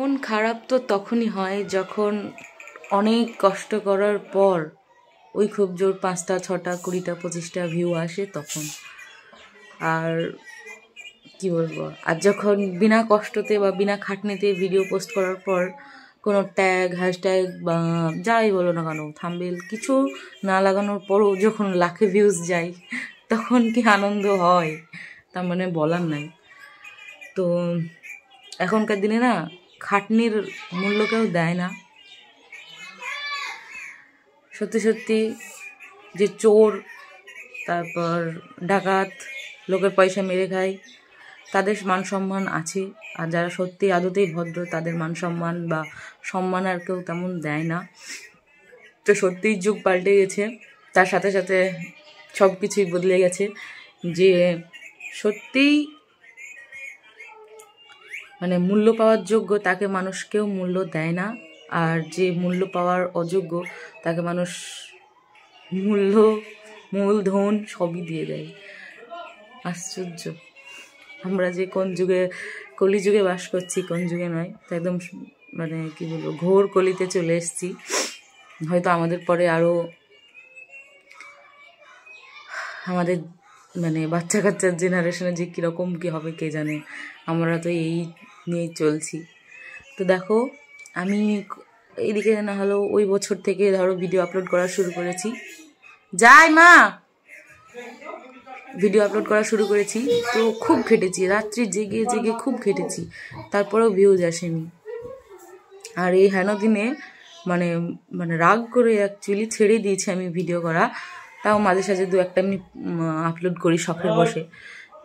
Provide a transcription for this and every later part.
মন খারাপ তো তখনই হয় যখন অনেক কষ্ট করার পর ওই খুব জোর 5টা 6টা 20টা 25টা ভিউ আসে তখন। আর কি বলবো, আর যখন বিনা কষ্টতে বা বিনা খাটনিতে ভিডিও পোস্ট করার পর কোনো ট্যাগ হ্যাশট্যাগ বা যাই বলো না কেন, থাম্বনেল কিছু না লাগানোর পরও যখন লাখে ভিউজ যায় তখন কি আনন্দ হয় তার মানে বলার নাই। তো এখনকার দিনে না খাটনির মূল্য কেউ দেয় না। সত্যি সত্যি যে চোর, তারপর ডাকাত, লোকের পয়সা মেরে খায়, তাদের মান সম্মান আছে। আর যারা সত্যি আদতেই ভদ্র তাদের মান সম্মান বা সম্মান আর কেউ তেমন দেয় না। তো সত্যিই যুগ পাল্টে গেছে, তার সাথে সাথে সব কিছুই বদলে গেছে। যে সত্যিই মানে মূল্য পাওয়ার যোগ্য তাকে মানুষ কেউ মূল্য দেয় না, আর যে মূল্য পাওয়ার অযোগ্য তাকে মানুষ মূলধন সবই দিয়ে দেয়। আশ্চর্য, আমরা যে কোন যুগে, কলিযুগে বাস করছি, কোন যুগে নয়, তা একদম মানে কি বলবো, ঘোর কলিতে চলে এসেছি। হয়তো আমাদের পরে আরও আমাদের মানে বাচ্চা কাচ্চার জেনারেশনে যে কীরকম কী হবে কে জানে, আমরা তো এই নিয়েই চলছি। তো দেখো, আমি এইদিকে না হলেও ওই বছর থেকে ধরো ভিডিও আপলোড করা শুরু করেছি। যাই মা, ভিডিও আপলোড করা শুরু করেছি। তো খুব খেটেছি, রাত্রি জেগে জেগে খুব খেটেছি, তারপরেও ভিউজ আসেনি। আর এই হেন দিনে মানে মানে রাগ করে অ্যাকচুয়ালি ছেড়ে দিয়েছি আমি ভিডিও করা। তাও মাঝে সাঝে 2-1টা আমি আপলোড করি শখের বসে।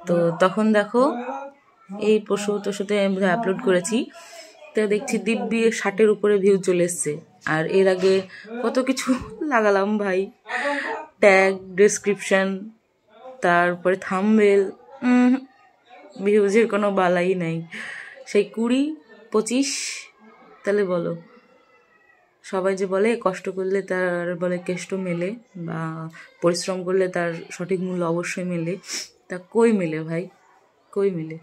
তো তখন দেখো এই পরশুতে আপলোড করেছি, তো দেখছি দিব্যি 60-এর উপরে ভিউ চলে এসছে। আর এর আগে কত কিছু লাগালাম ভাই, ট্যাগ, ডেসক্রিপশন, তারপরে থাম্বনেল, ভিউজের কোনো বালাই নাই। সেই 20-25, তাহলে বলো, সবাই যে বলে কষ্ট করলে তার বলে কেষ্ট মেলে, বা পরিশ্রম করলে তার সঠিক মূল্য অবশ্যই মেলে, তা কই মেলে ভাই, কই মেলে?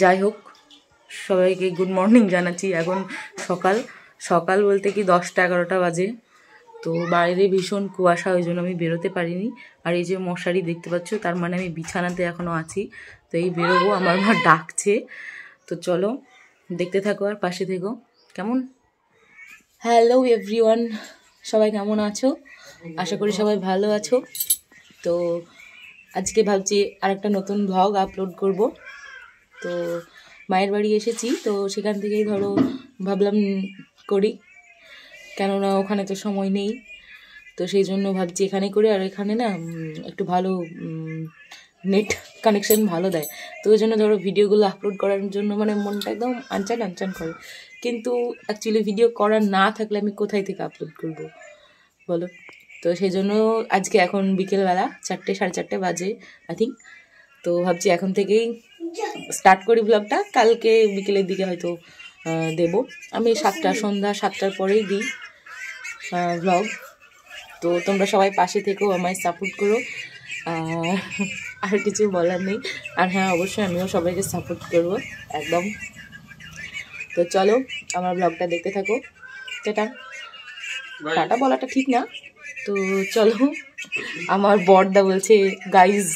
যাই হোক, সবাইকে গুড মর্নিং জানাচ্ছি। এখন সকাল সকাল বলতে কি 10টা-11টা বাজে। তো বাইরে ভীষণ কুয়াশা, ওই জন্য আমি বেরোতে পারিনি। আর এই যে মশারি দেখতে পাচ্ছ, তার মানে আমি বিছানাতে এখনও আছি। তো এই বেরোবো, আমার মা ডাকছে। তো চলো দেখতে থাকো আর পাশে থেকো, কেমন? হ্যালো এভরিওয়ান, সবাই কেমন আছো? আশা করি সবাই ভালো আছো। তো আজকে ভাবছি আরেকটা নতুন ব্লগ আপলোড করব। তো মায়ের বাড়ি এসেছি, তো সেখান থেকেই ধরো ভাবলাম করি, কেননা ওখানে তো সময় নেই। তো সেই জন্য ভাবছি এখানে করি। আর এখানে না একটু ভালো নেট কানেকশন ভালো দেয়, তো ওই জন্য ধরো ভিডিওগুলো আপলোড করার জন্য মানে মনটা একদম আনচান আনচান করে। কিন্তু অ্যাকচুয়ালি ভিডিও করার না থাকলে আমি কোথায় থেকে আপলোড করব বলো? তো সেই জন্য আজকে এখন বিকেলবেলা 4-4:30 বাজে আই থিঙ্ক। তো ভাবছি এখন থেকেই স্টার্ট করি ব্লগটা, কালকে বিকেলের দিকে হয়তো দেব। আমি সন্ধ্যা 7টার পরেই দিই ব্লগ। তো তোমরা সবাই পাশে থেকেও আমায় সাপোর্ট করো, আর কিছু বলার নেই। আর হ্যাঁ, অবশ্যই আমিও সবাইকে সাপোর্ট করবো একদম। তো চলো আমার ব্লগটা দেখতে থাকো। টাটা, টাটা বলাটা ঠিক না, তো চলো। আমার বড়দা বলছে গাইজ,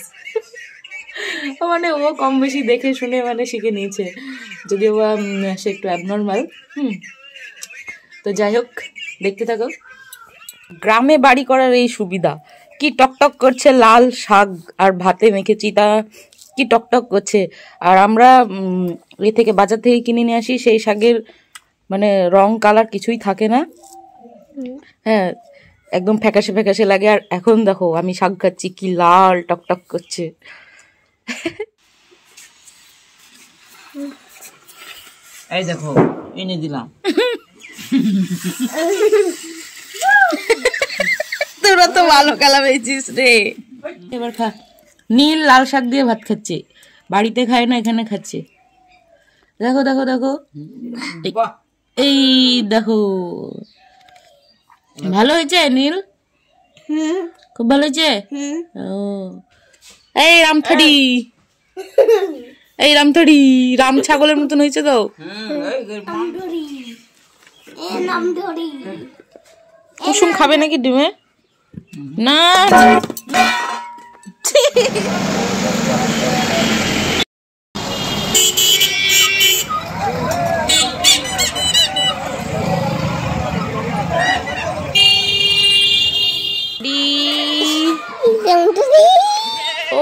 মানে ও কম বেশি দেখে শুনে মানে শিখে নিয়েছে, যদিও বা সে একটু অ্যাবনর্মাল। তো যাই হোক, দেখতে থাকো। গ্রামে বাড়ি করার এই সুবিধা, কি টকটক করছে লাল শাক আর ভাতে মেখেছি, তা কি টকটক করছে। আর আমরা এ থেকে বাজার থেকে কিনে নিয়ে আসি, সেই শাকের মানে রং কালার কিছুই থাকে না, হ্যাঁ একদম ফ্যাকাশে ফ্যাকাশে লাগে। আর এখন দেখো আমি শাক খাচ্ছি, কি লাল টকটক করছে। এই দেখো এনে দিলাম। তোরা তো ভালো কালা পেয়েছিস রে। এবার খা। নীল লাল শাক দিয়ে ভাত খাচ্ছে, বাড়িতে খায় না, এখানে খাচ্ছে। দেখো দেখো দেখো, এই দেখো, ভালো হয়েছে নীল, খুব ভালো হয়েছে। ও এই রামথারি, এই রামতড়ি রাম ছাগলের মতন হয়েছে তো। কুসুম খাবে নাকি ডিমে? না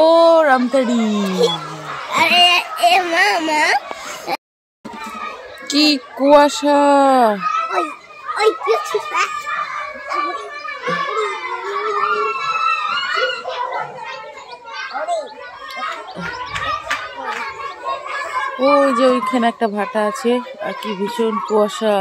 ও রামতড়ি কি কুয়াশা। ওই যে ওইখানে একটা ভাটা আছে আর কি ভীষণ কুয়াশা।